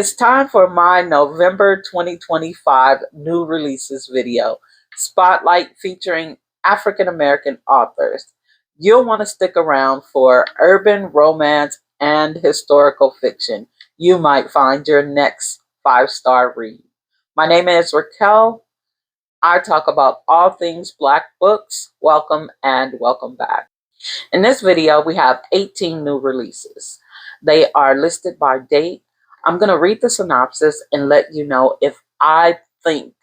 It's time for my November 2025 new releases video, Spotlight featuring African American authors. You'll want to stick around for urban romance and historical fiction. You might find your next 5-star read. My name is Raquel. I talk about all things Black books. Welcome and welcome back. In this video, we have 18 new releases. They are listed by date. I'm going to read the synopsis and let you know if I think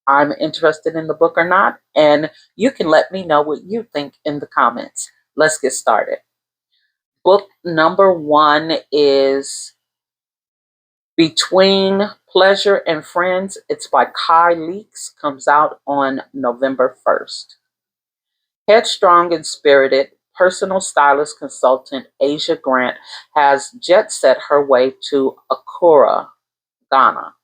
I'm interested in the book or not, and you can let me know what you think in the comments. Let's get started. Book number 1 is Between Pleasure and Friends. It's by Paly, comes out on November 1st. Headstrong and spirited, personal stylist consultant Asia Grant has jet set her way to Accra, Ghana.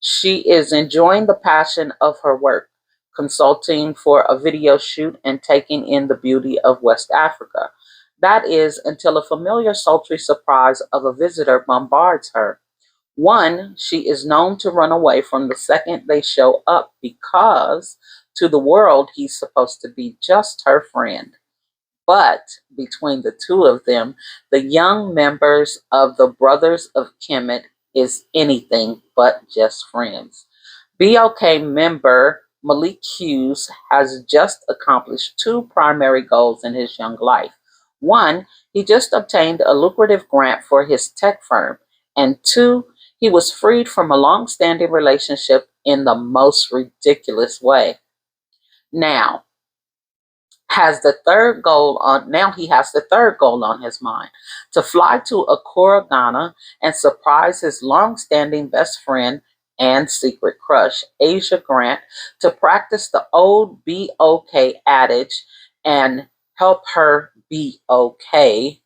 She is enjoying the passion of her work, consulting for a video shoot and taking in the beauty of West Africa. That is until a familiar sultry surprise of a visitor bombards her. One, she is known to run away from the second they show up because to the world he's supposed to be just her friend. But between the two of them, the young members of the Brothers of Kemet is anything but just friends. BOK member Malik Hughes has just accomplished 2 primary goals in his young life. One, he just obtained a lucrative grant for his tech firm. And 2, he was freed from a long-standing relationship in the most ridiculous way. Now he has the third goal on his mind: to fly to Accra, Ghana, and surprise his long-standing best friend and secret crush, Asia Grant, to practice the old BOK adage and help her be okay.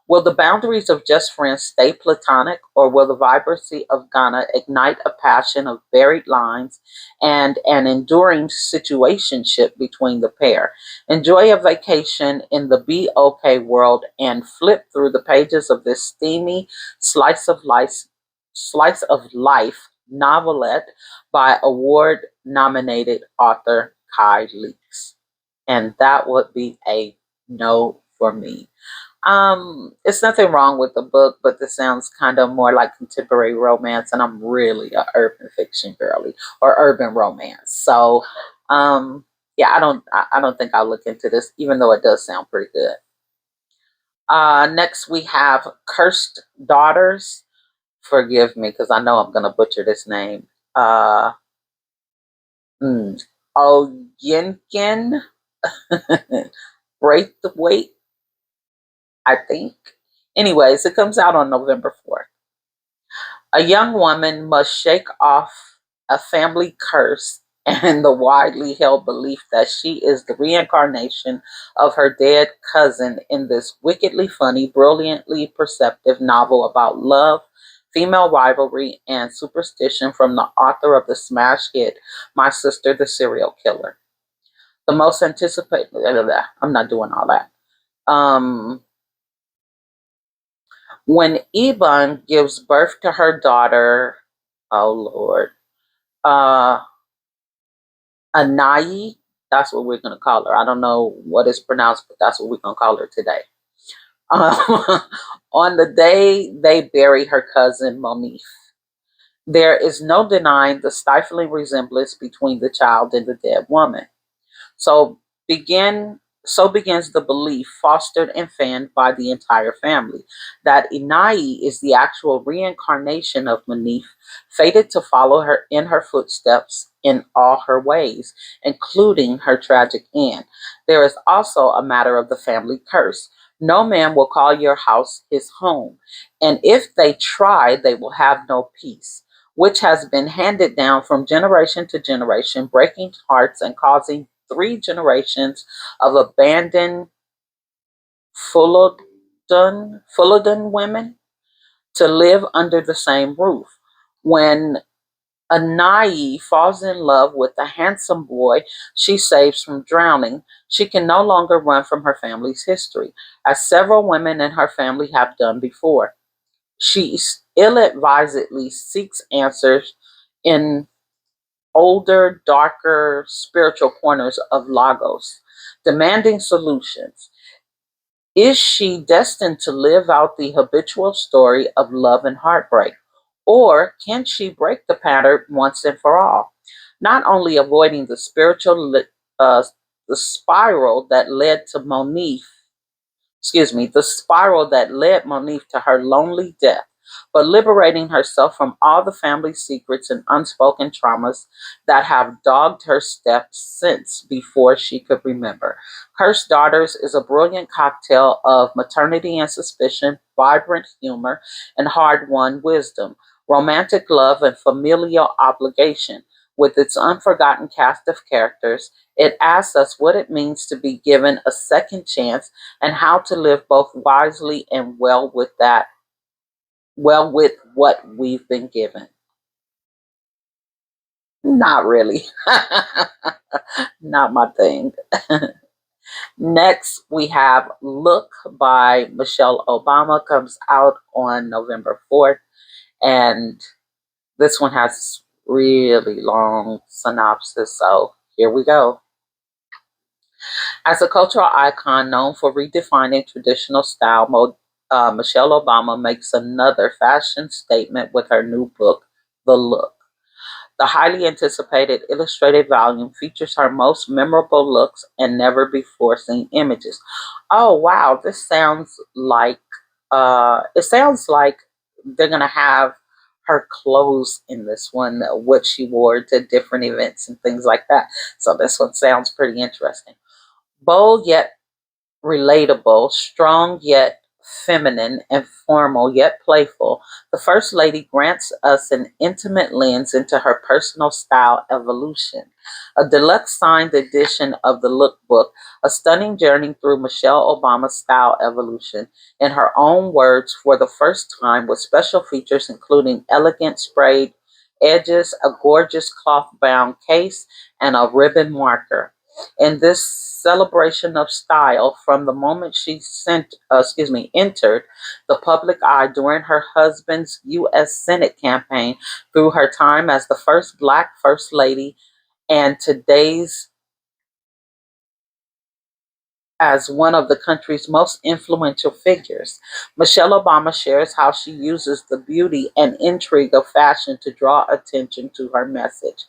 Will the boundaries of just friends stay platonic, or will the vibrancy of Ghana ignite a passion of buried lines and an enduring situationship between the pair? Enjoy a vacation in the BOK world and flip through the pages of this steamy slice of life novelette by award-nominated author Kai Leaks. And that would be a no for me. It's nothing wrong with the book, but this sounds kind of more like contemporary romance, and I'm really a urban fiction girly, or urban romance. So, yeah, I don't think I'll look into this, even though it does sound pretty good. Next we have Cursed Daughters. Forgive me, because I know I'm gonna butcher this name. Oyenkin Braithwaite, I think. Anyways, it comes out on November 4th. A young woman must shake off a family curse and the widely held belief that she is the reincarnation of her dead cousin in this wickedly funny, brilliantly perceptive novel about love, female rivalry, and superstition from the author of the smash hit My Sister the Serial Killer. The most anticipated, I'm not doing all that. When Ebon gives birth to her daughter, oh Lord, Anayi, that's what we're going to call her. I don't know what it's pronounced, but that's what we're going to call her today. On the day they bury her cousin Monif, there is no denying the stifling resemblance between the child and the dead woman. So begins the belief, fostered and fanned by the entire family, that Inai is the actual reincarnation of Manif, fated to follow her in her footsteps in all her ways, including her tragic end. There is also a matter of the family curse. No man will call your house his home, and if they try, they will have no peace, which has been handed down from generation to generation, breaking hearts and causing 3 generations of abandoned Fullerton women to live under the same roof. When Anayi falls in love with a handsome boy she saves from drowning, she can no longer run from her family's history, as several women in her family have done before. She ill-advisedly seeks answers in older, darker spiritual corners of Lagos, demanding solutions. Is she destined to live out the habitual story of love and heartbreak? Or can she break the pattern once and for all? Not only avoiding uh, the spiral that led to the spiral that led Monique to her lonely death, but liberating herself from all the family secrets and unspoken traumas that have dogged her steps since before she could remember. Cursed Daughters is a brilliant cocktail of maternity and suspicion, vibrant humor, and hard won wisdom, romantic love, and familial obligation. With its unforgotten cast of characters, it asks us what it means to be given a second chance and how to live both wisely and well with what we've been given. Not really. Not my thing. Next, we have Look by Michelle Obama, comes out on November 4th. And this one has really long synopsis. So here we go. As a cultural icon known for redefining traditional style, Michelle Obama makes another fashion statement with her new book, The Look. The highly anticipated illustrated volume features her most memorable looks and never before seen images. Oh wow, this sounds like it sounds like they're gonna have her clothes in this one, what she wore to different events and things like that. So this one sounds pretty interesting. Bold yet relatable, strong yet feminine, and formal yet playful, the First Lady grants us an intimate lens into her personal style evolution. A deluxe signed edition of the Lookbook, a stunning journey through Michelle Obama's style evolution in her own words for the first time, with special features including elegant sprayed edges, a gorgeous cloth bound case, and a ribbon marker. In this celebration of style, from the moment entered the public eye during her husband's U.S. Senate campaign, through her time as the first Black First Lady, and today's as one of the country's most influential figures. Michelle Obama shares how she uses the beauty and intrigue of fashion to draw attention to her message.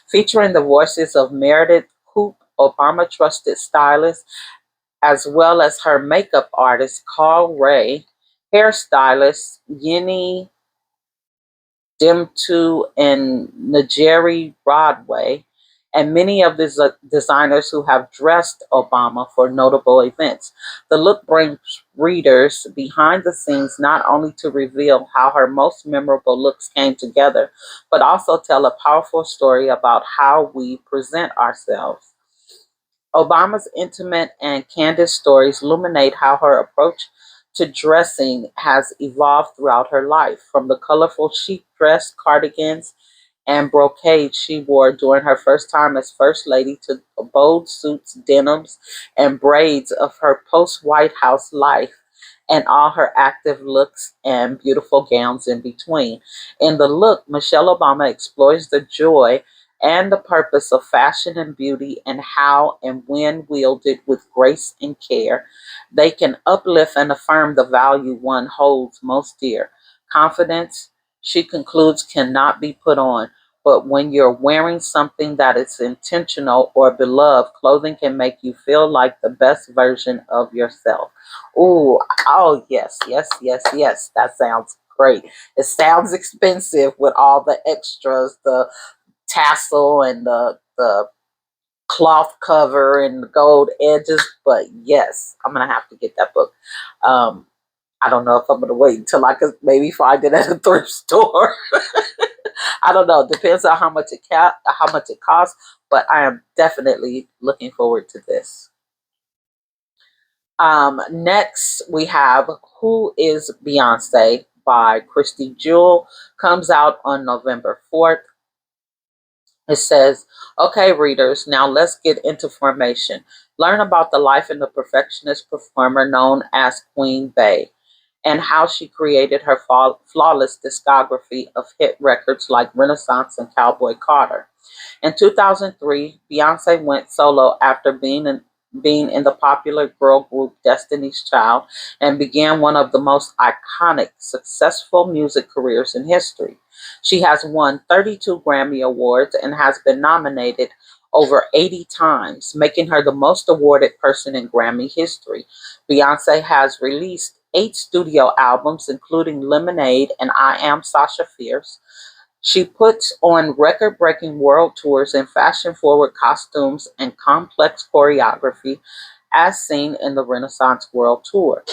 Featuring the voices of Meredith Hoop, Obama trusted stylist, as well as her makeup artist, Carl Ray, hairstylist, Yeni Dimtu, and Najeri Broadway, and many of the designers who have dressed Obama for notable events. The look brings readers behind the scenes not only to reveal how her most memorable looks came together, but also tell a powerful story about how we present ourselves. Obama's intimate and candid stories illuminate how her approach to dressing has evolved throughout her life, from the colorful sheep dress, cardigans, and brocade she wore during her first time as First Lady to bold suits, denims, and braids of her post White House life, and all her active looks and beautiful gowns in between. In the look, Michelle Obama explores the joy and the purpose of fashion and beauty, and how and when wielded with grace and care, they can uplift and affirm the value one holds most dear. Confidence, she concludes, cannot be put on. But when you're wearing something that is intentional or beloved, clothing can make you feel like the best version of yourself. Ooh, oh yes, yes, yes, yes. That sounds great. It sounds expensive with all the extras, the tassel and the cloth cover and the gold edges. But yes, I'm gonna have to get that book. Um, I don't know if I'm gonna wait until I could maybe find it at a thrift store. I don't know. Depends on how much it costs. But I am definitely looking forward to this. Next, we have Who is Beyonce by Christy Jewell. Comes out on November 4th. It says, okay, readers, now let's get into formation. Learn about the life and the perfectionist performer known as Queen Bey. and how she created her flawless discography of hit records like Renaissance and Cowboy Carter. In 2003, Beyonce went solo after being in the popular girl group Destiny's Child and began one of the most iconic, successful music careers in history. She has won 32 Grammy Awards and has been nominated over 80 times, making her the most awarded person in Grammy history. Beyonce has released 8 studio albums, including Lemonade and I Am Sasha Fierce. She puts on record breaking world tours in fashion forward costumes and complex choreography, as seen in the Renaissance World Tour.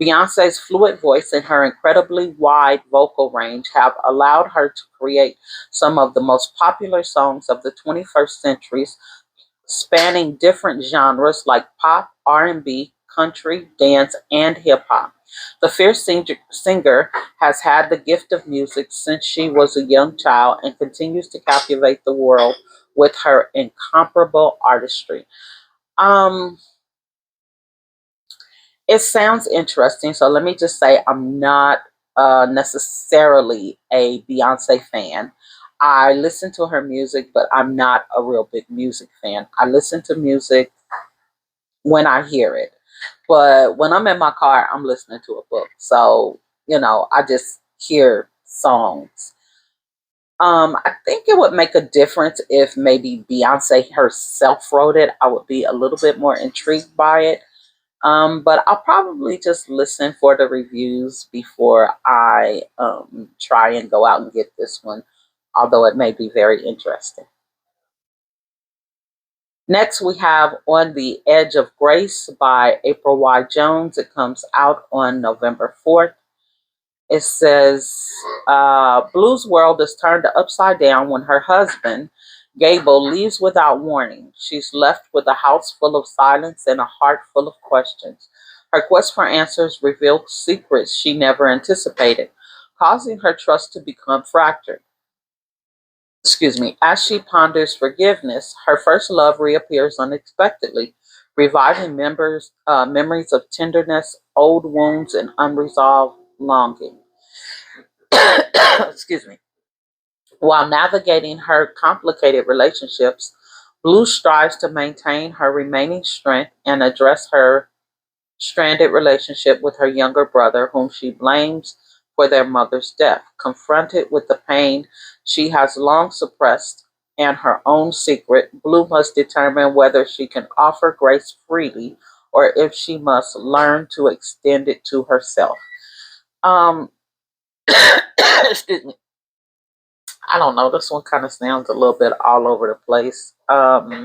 Beyonce's fluid voice and her incredibly wide vocal range have allowed her to create some of the most popular songs of the 21st century, spanning different genres like pop, R&B, country, dance, and hip hop. The fierce singer has had the gift of music since she was a young child and continues to captivate the world with her incomparable artistry. Um, it sounds interesting, so let me just say I'm not necessarily a Beyonce fan. I listen to her music, but I'm not a real big music fan. I listen to music when I hear it. But when I'm in my car, I'm listening to a book. So, I just hear songs. I think it would make a difference if maybe Beyonce herself wrote it. I would be a little bit more intrigued by it. But I'll probably just listen for the reviews before I try and go out and get this one, although it may be very interesting. Next, we have On the Edge of Grace by April Y. Jones. It comes out on November 4th. It says, Blue's world is turned upside down when her husband, Gable, leaves without warning. She's left with a house full of silence and a heart full of questions. Her quest for answers reveals secrets she never anticipated, causing her trust to become fractured. As she ponders forgiveness, her first love reappears unexpectedly, reviving memories of tenderness, old wounds, and unresolved longing. Excuse me. While navigating her complicated relationships, Blue strives to maintain her remaining strength and address her stranded relationship with her younger brother, whom she blames for their mother's death. Confronted with the pain she has long suppressed and her own secret, Blue must determine whether she can offer grace freely or if she must learn to extend it to herself. Um, excuse me. I don't know. This one kind of sounds a little bit all over the place. I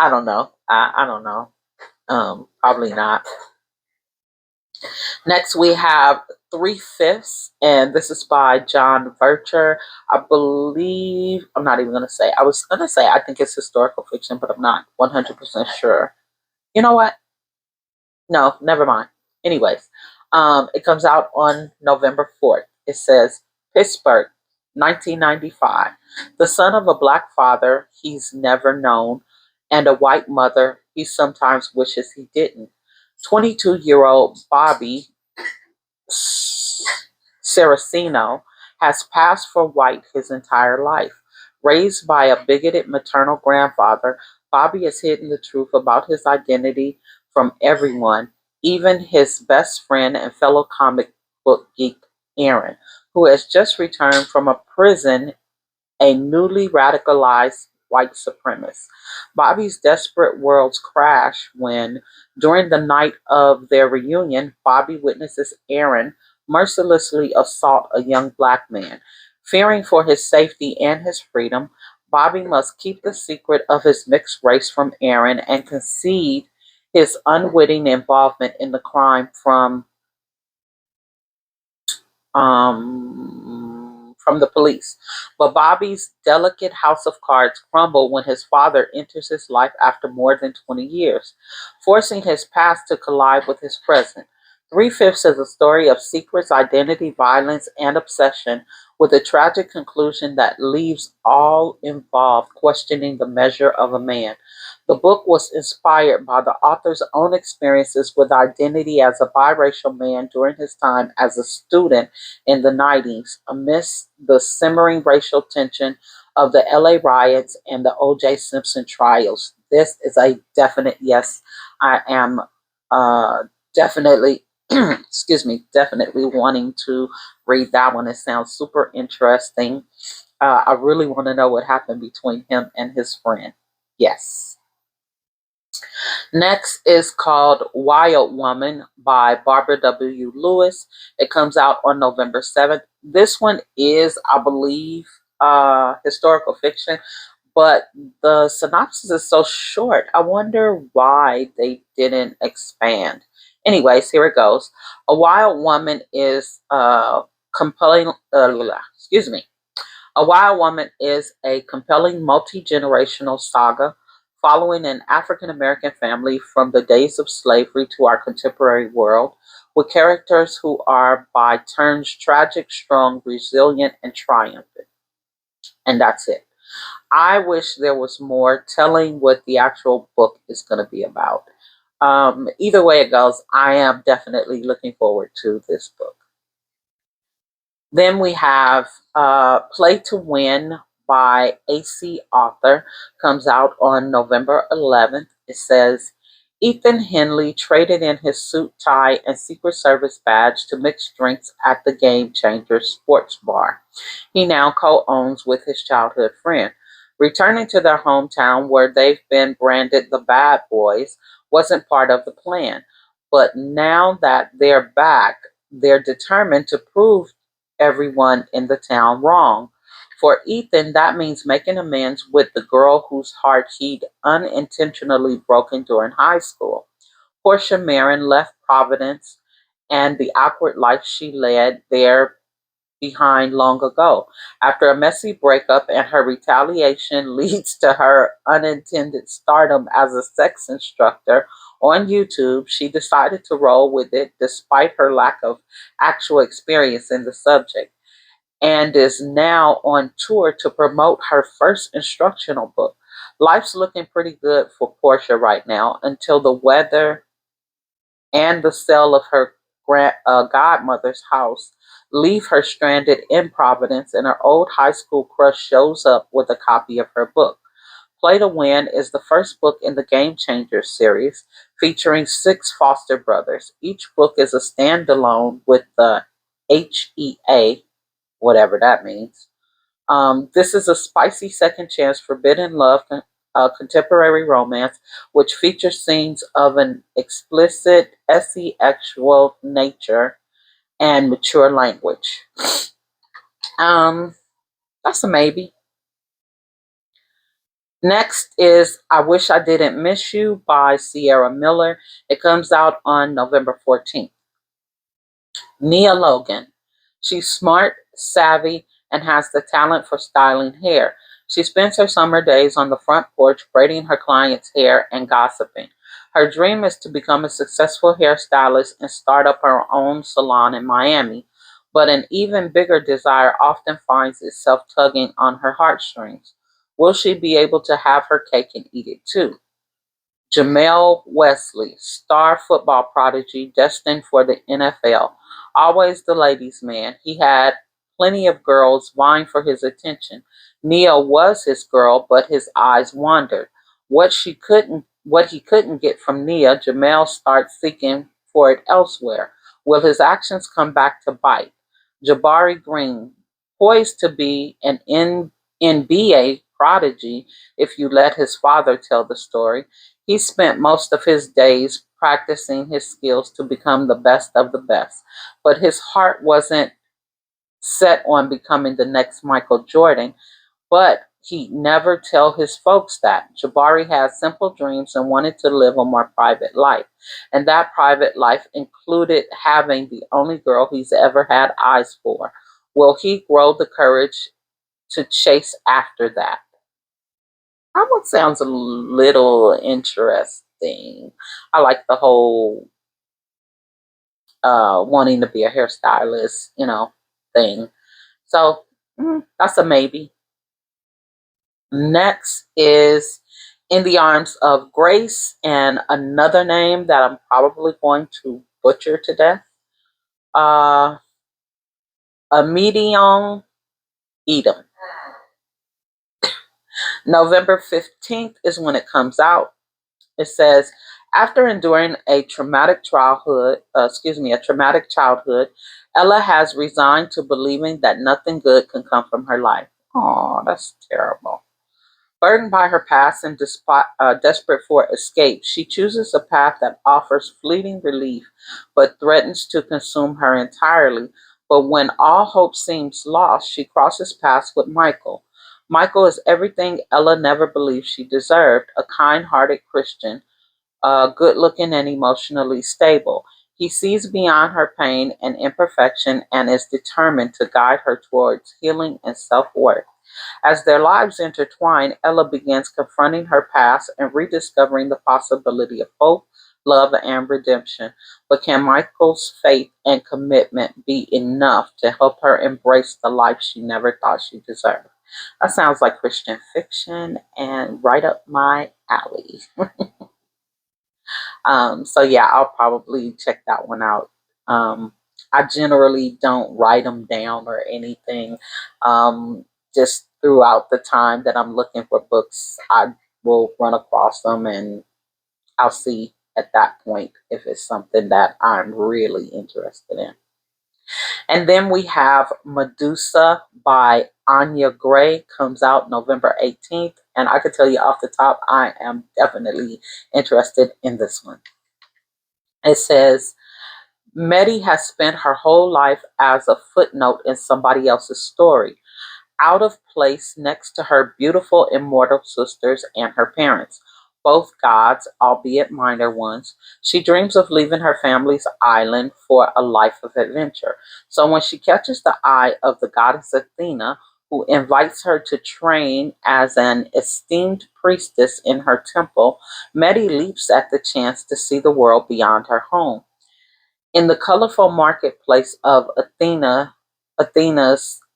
don't know. I don't know. Probably not. Next, we have Three Fifths, and this is by John Vercher. I believe, I'm not even going to say, I was going to say I think it's historical fiction, but I'm not 100% sure. You know what? No, never mind. Anyways, it comes out on November 4th. It says, Pittsburgh, 1995. The son of a black father he's never known and a white mother he sometimes wishes he didn't. 22-year-old Bobby Saraceno has passed for white his entire life. Raised by a bigoted maternal grandfather, Bobby has hidden the truth about his identity from everyone, even his best friend and fellow comic book geek Aaron, who has just returned from a prison, a newly radicalized white supremacist. Bobby's desperate worlds crash when, during the night of their reunion, Bobby witnesses Aaron mercilessly assault a young black man. Fearing for his safety and his freedom, Bobby must keep the secret of his mixed race from Aaron and concede his unwitting involvement in the crime from the police. But Bobby's delicate house of cards crumble when his father enters his life after more than 20 years, forcing his past to collide with his present. Three-fifths is a story of secrets, identity, violence, and obsession, with a tragic conclusion that leaves all involved questioning the measure of a man. The book was inspired by the author's own experiences with identity as a biracial man during his time as a student in the 90s, amidst the simmering racial tension of the LA riots and the O.J. Simpson trials. This is a definite yes. I am definitely excuse me, definitely wanting to read that one. It sounds super interesting. I really want to know what happened between him and his friend. Yes. Next is called Wild Woman by Barbara W. Lewis. It comes out on November 7th. This one is, I believe, historical fiction, but the synopsis is so short. I wonder why they didn't expand. Anyways, here it goes. A Wild Woman is compelling, excuse me, A Wild Woman is a compelling multi-generational saga following an African American family from the days of slavery to our contemporary world, with characters who are by turns tragic, strong, resilient, and triumphant. And that's it. I wish there was more telling what the actual book is going to be about. Either way it goes, I am definitely looking forward to this book. Then we have Play to Win by AC Author, comes out on November 11th. It says, Ethan Henley traded in his suit, tie, and Secret Service badge to mix drinks at the Game Changer sports bar he now co-owns with his childhood friend. Returning to their hometown where they've been branded the bad boys wasn't part of the plan. But now that they're back, they're determined to prove everyone in the town wrong. For Ethan, that means making amends with the girl whose heart he'd unintentionally broken during high school. Portia Marin left Providence and the awkward life she led there behind long ago. After a messy breakup and her retaliation leads to her unintended stardom as a sex instructor on YouTube, she decided to roll with it despite her lack of actual experience in the subject, and is now on tour to promote her first instructional book. Life's looking pretty good for Portia right now until the weather and the sale of her godmother's house leave her stranded in Providence, and her old high school crush shows up with a copy of her book. Play to Win is the first book in the Game Changers series, featuring six foster brothers. Each book is a standalone with the HEA, whatever that means. This is a spicy second chance forbidden love contemporary romance, which features scenes of an explicit sexual nature and mature language. Um, that's a maybe. Next is I Wish I Didn't Miss You by Sierra Miller. It comes out on November 14th. Nia Logan. She's smart, savvy, and has the talent for styling hair. She spends her summer days on the front porch braiding her clients' hair and gossiping. Her dream is to become a successful hairstylist and start up her own salon in Miami, but an even bigger desire often finds itself tugging on her heartstrings. Will she be able to have her cake and eat it too? Jamel Wesley, star football prodigy destined for the NFL. Always the ladies' man, he had plenty of girls vying for his attention. Nia was his girl, but his eyes wandered. What he couldn't get from Nia, Jamel starts seeking for it elsewhere. Will his actions come back to bite? Jabari Green, poised to be an NBA prodigy if you let his father tell the story, he spent most of his days practicing his skills to become the best of the best, but his heart wasn't set on becoming the next Michael Jordan, but he'd never tell his folks that. Jabari had simple dreams and wanted to live a more private life, and that private life included having the only girl he's ever had eyes for. Will he grow the courage to chase after that? That one sounds a little interesting. I like the whole wanting to be a hairstylist, thing. So that's a maybe. Next is In the Arms of Grace, and another name that I'm probably going to butcher to death. A medium Edom. November 15th is when it comes out. It says, after enduring a traumatic childhood, Ella has resigned to believing that nothing good can come from her life. Oh, that's terrible. Burdened by her past and desperate for escape, she chooses a path that offers fleeting relief but threatens to consume her entirely. But when all hope seems lost, she crosses paths with Michael. Michael is everything Ella never believed she deserved, a kind hearted Christian, good looking and emotionally stable. He sees beyond her pain and imperfection and is determined to guide her towards healing and self worth. As their lives intertwine, Ella begins confronting her past and rediscovering the possibility of hope, love, and redemption. But can Michael's faith and commitment be enough to help her embrace the life she never thought she deserved? That sounds like Christian fiction and right up my alley. So yeah, I'll probably check that one out. I generally don't write them down or anything. Just throughout the time that I'm looking for books, I will run across them and I'll see at that point if it's something that I'm really interested in. And then we have Medusa by Anya Gray, comes out November 18th. And I can tell you off the top, I am definitely interested in this one. It says, Medi has spent her whole life as a footnote in somebody else's story, out of place next to her beautiful immortal sisters and her parents, both gods, albeit minor ones. She dreams of leaving her family's island for a life of adventure. So when she catches the eye of the goddess Athena, who invites her to train as an esteemed priestess in her temple, Medi leaps at the chance to see the world beyond her home. In the colorful marketplace of Athena's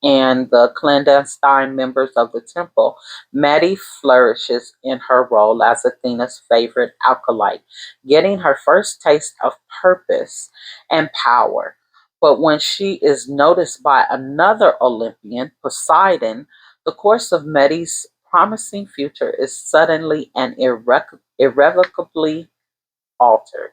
and the clandestine members of the temple, Maddie flourishes in her role as Athena's favorite acolyte, getting her first taste of purpose and power. But when she is noticed by another Olympian, Poseidon, the course of Maddie's promising future is suddenly and irrevocably altered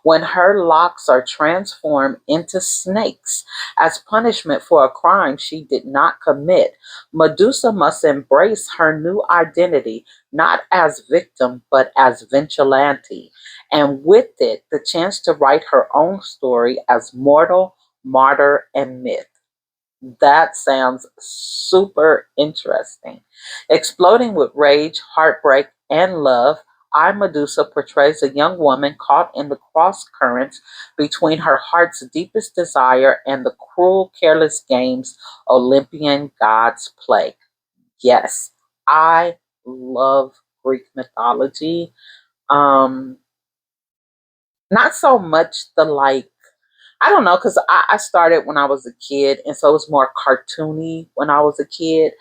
when her locks are transformed into snakes as punishment for a crime she did not commit. Medusa must embrace her new identity, not as victim, but as vigilante, and with it, the chance to write her own story as mortal, martyr, and myth. That sounds super interesting. Exploding with rage, heartbreak, and love, I, Medusa, portrays a young woman caught in the cross currents between her heart's deepest desire and the cruel, careless games Olympian gods play. Yes, I love Greek mythology. Um, Not so much the I don't know, because I started when I was a kid, and so it was more cartoony when I was a kid.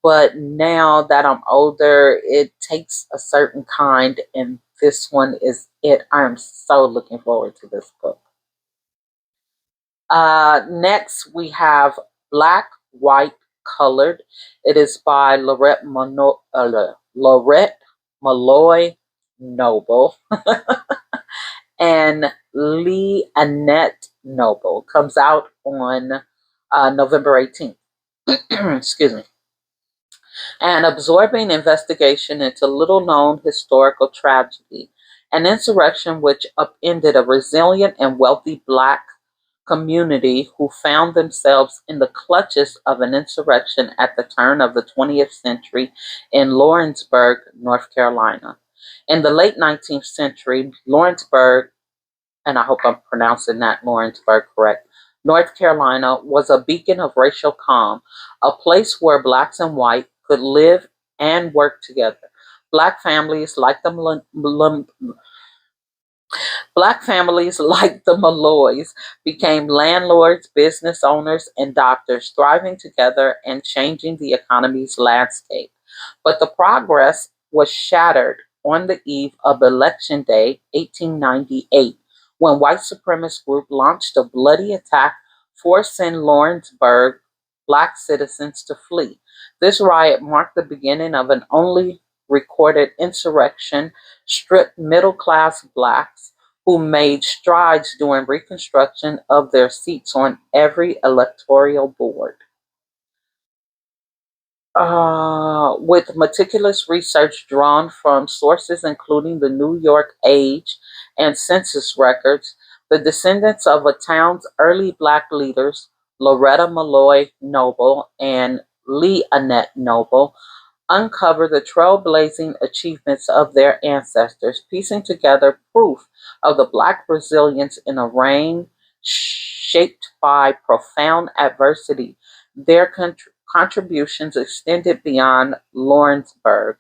But now that I'm older, it takes a certain kind, and this one is it. I am so looking forward to this book. Next, we have Black, White, Colored. It is by Lorette Malloy Noble and Lee Annette Noble. Comes out on November 18th. Excuse me. An absorbing investigation into little known historical tragedy, an insurrection which upended a resilient and wealthy Black community who found themselves in the clutches of an insurrection at the turn of the 20th century in Lawrenceburg, North Carolina. In the late 19th century, Lawrenceburg, and I hope I'm pronouncing that Lawrenceburg correct, North Carolina was a beacon of racial calm, a place where blacks and white could live and work together. Black families like the Black families like the Malloys became landlords, business owners, and doctors, thriving together and changing the economy's landscape. But the progress was shattered on the eve of Election Day, 1898, when white supremacist group launched a bloody attack forcing Lawrenceburg black citizens to flee. This riot marked the beginning of an only recorded insurrection, stripped middle-class blacks who made strides during Reconstruction of their seats on every electoral board. With meticulous research drawn from sources including the New York Age and census records, the descendants of a town's early black leaders, Loretta Malloy Noble and Leonette Noble, uncover the trailblazing achievements of their ancestors, piecing together proof of the black resilience in a reign shaped by profound adversity. Their contributions extended beyond Lawrenceburg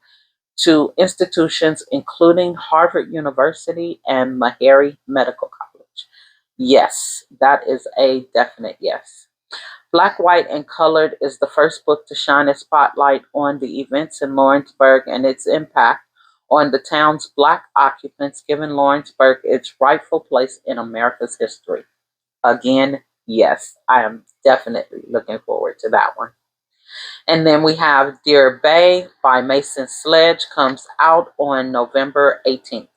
to institutions including Harvard University and Meharry Medical College. Yes, that is a definite yes. Black, White, and Colored is the first book to shine a spotlight on the events in Lawrenceburg and its impact on the town's black occupants, giving Lawrenceburg its rightful place in America's history. Again, yes, I am definitely looking forward to that one. And then we have Dear Bay by Mason Sledge, comes out on November 18th.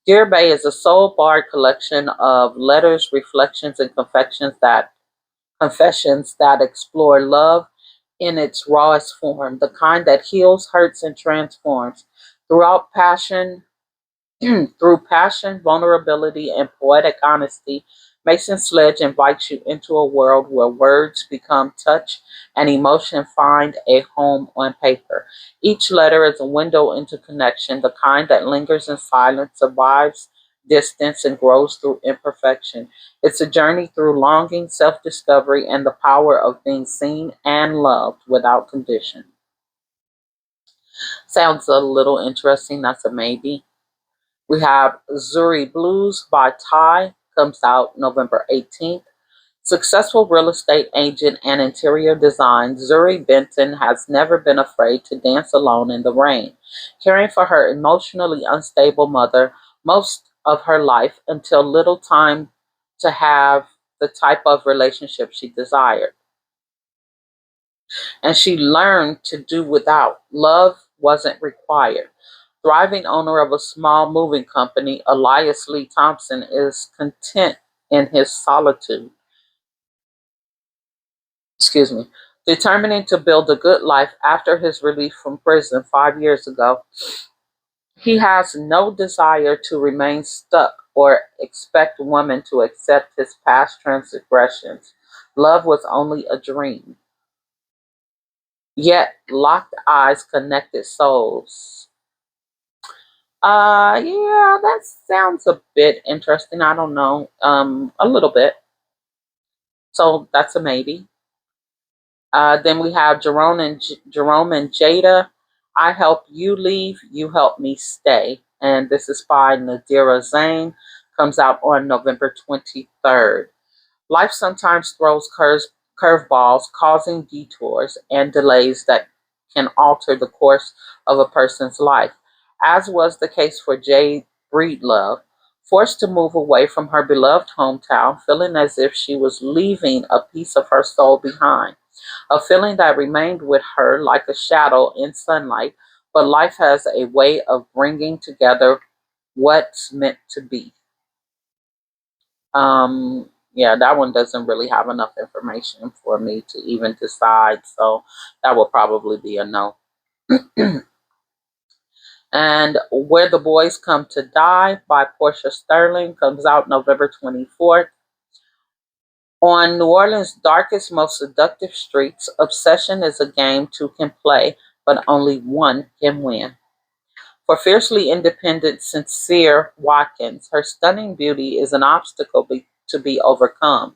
Dear Bay is a soul bard collection of letters, reflections, and confessions that explore love in its rawest form, the kind that heals, hurts, and transforms. Throughout passion, through passion, vulnerability, and poetic honesty, Mason Sledge invites you into a world where words become touch and emotion find a home on paper. Each letter is a window into connection, the kind that lingers in silence, survives distance, and grows through imperfection. It's a journey through longing, self discovery, and the power of being seen and loved without condition. Sounds a little interesting. That's a maybe. We have Zuri Blues by Ty, comes out November 18th. Successful real estate agent and interior design, Zuri Benton has never been afraid to dance alone in the rain, caring for her emotionally unstable mother most of her life until little time to have the type of relationship she desired. And she learned to do without. Love wasn't required. Thriving owner of a small moving company, Elias Lee Thompson is content in his solitude. Excuse me. Determining to build a good life after his release from prison 5 years ago, he has no desire to remain stuck or expect women to accept his past transgressions. Love was only a dream. Yet locked eyes, connected souls. Yeah, that sounds a bit interesting. I don't know, a little bit. So that's a maybe. Then we have Jerome and Jada. I help you leave, you help me stay, and this is by Nadira Zain. Comes out on November 23rd. Life sometimes throws curveballs, causing detours and delays that can alter the course of a person's life, as was the case for Jade Breedlove, forced to move away from her beloved hometown, feeling as if she was leaving a piece of her soul behind, a feeling that remained with her like a shadow in sunlight, but life has a way of bringing together what's meant to be. Yeah, that one doesn't really have enough information for me to even decide, so that will probably be a no. And Where the Boys Come to Die by Portia Sterling comes out November 24th. On New Orleans' darkest, most seductive streets, obsession is a game two can play, but only one can win. For fiercely independent, sincere Watkins, her stunning beauty is an obstacle to be overcome.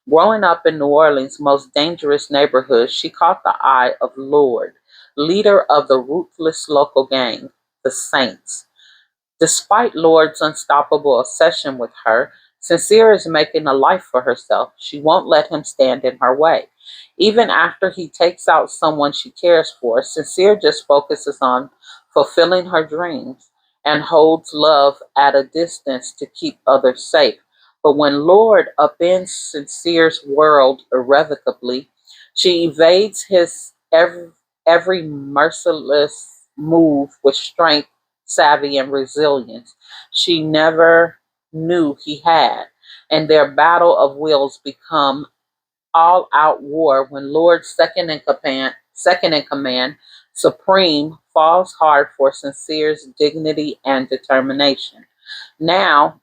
Growing up in New Orleans' most dangerous neighborhood, she caught the eye of Lord, leader of the ruthless local gang, the Saints. Despite Lord's unstoppable obsession with her, Sincere is making a life for herself. She won't let him stand in her way. Even after he takes out someone she cares for, Sincere just focuses on fulfilling her dreams and holds love at a distance to keep others safe. But when Lord upends Sincere's world irrevocably, she evades his every merciless move with strength, savvy, and resilience she never knew he had. And their battle of wills become all out war when Lord's second in command, Supreme, falls hard for Sincere's dignity and determination. Now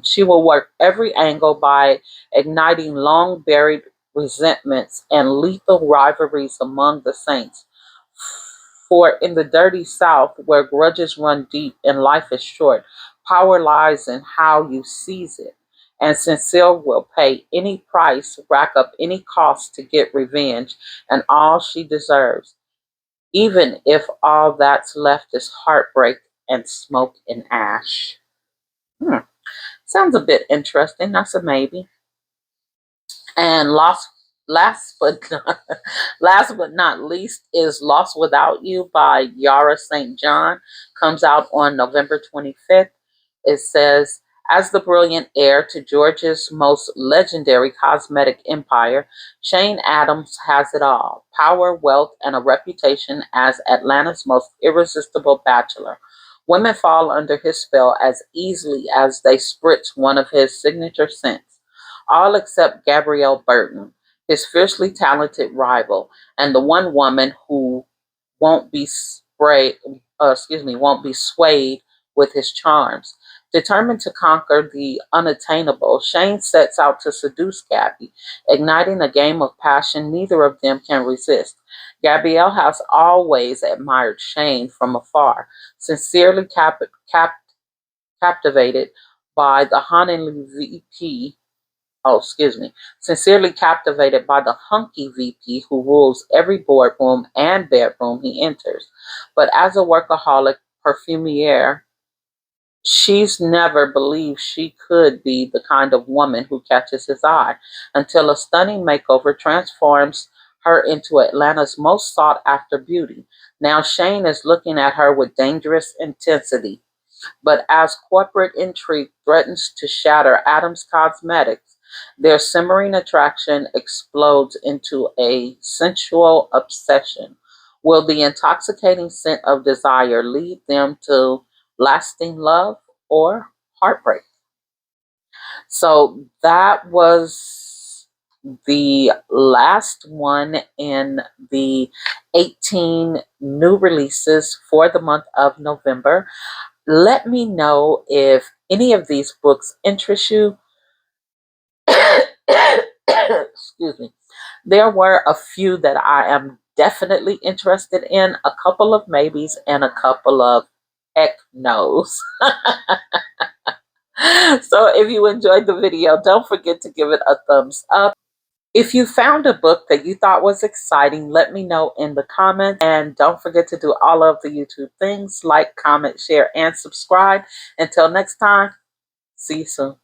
she will work every angle by igniting long buried resentments and lethal rivalries among the saints. For in the dirty South, where grudges run deep and life is short, power lies in how you seize it. And Sincere will pay any price, rack up any cost to get revenge and all she deserves, even if all that's left is heartbreak and smoke and ash. Hmm. Sounds a bit interesting. That's a maybe. And last but not, last but not least is Lost Without You by Yara St. John. Comes out on November 25th. It says, as the brilliant heir to Georgia's most legendary cosmetic empire, Shane Adams has it all: power, wealth, and a reputation as Atlanta's most irresistible bachelor. Women fall under his spell as easily as they spritz one of his signature scents, all except Gabrielle Burton, his fiercely talented rival, and the one woman who won't be won't be swayed with his charms. Determined to conquer the unattainable, Shane sets out to seduce Gabby, igniting a game of passion neither of them can resist. Gabrielle has always admired Shane from afar, sincerely captivated by the hauntingly VP sincerely captivated by the hunky VP who rules every boardroom and bedroom he enters. But as a workaholic perfumier, she's never believed she could be the kind of woman who catches his eye until a stunning makeover transforms her into Atlanta's most sought after beauty. Now Shane is looking at her with dangerous intensity. But as corporate intrigue threatens to shatter Adams Cosmetics, their simmering attraction explodes into a sensual obsession. Will the intoxicating scent of desire lead them to lasting love or heartbreak? So that was the last one in the 18 new releases for the month of November. Let me know if any of these books interest you. Excuse me. There were a few that I am definitely interested in, a couple of maybes, and a couple of heck no's. So if you enjoyed the video, don't forget to give it a thumbs up. If you found a book that you thought was exciting, let me know in the comments. And don't forget to do all of the YouTube things: like, comment, share, and subscribe. Until next time, see you soon.